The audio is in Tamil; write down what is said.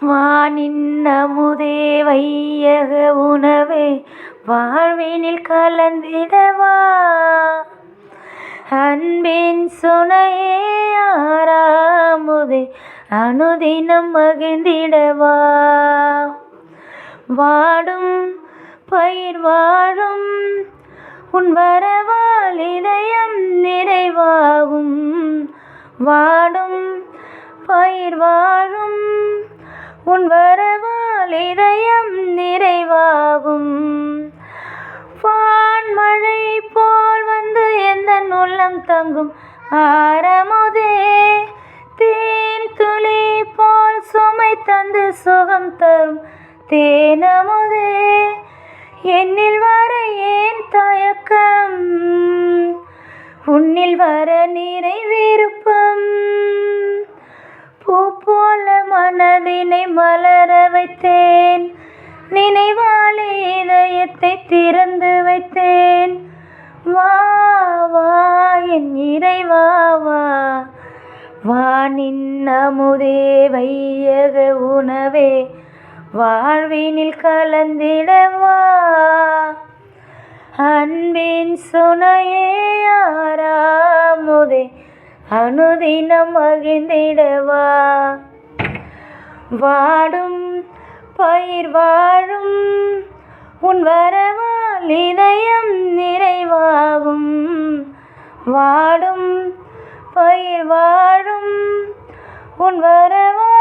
வானின் அமுதே வையக உணவே வாழ்வினில் கலந்திடவா. அன்பின் சுனையே ஆறாமுதே அனுதினம் மகிழ்ந்திடவா. வாடும் பயிர் வாழும் உன் வரவால் இதயம் நிறைவாகும். வாடும் பயிர் வாழும் உன் வரவால் இதயம் நிறைவாகும். வான்மழை போல் வந்து எந்தன் உள்ளம் தங்கும் ஆரமுதே. தேன் துளி போல் சுமை தந்து சுகம் தரும் தேனமுதே. என்னில் வர ஏன் தயக்கம், உன்னில் வர நிறை விருப்பம். பூ போல மனதினை மலர வைத்தேன், நினைவாலே இதயத்தை திறந்து வைத்தேன். வா வா என் இறைவா வா. வானின் அமுதே வையக உணவே வாழ்வினில் கலந்திடவா. அன்பின் சுனையே ஆறாமுதே அனுதினம் மகிழ்ந்திடவா. வாடும் பயிர் வாழும் உன் வரவால் இதயம் நிறைவாகும். வாடும் பயிர் வாழும் உன் வரவால்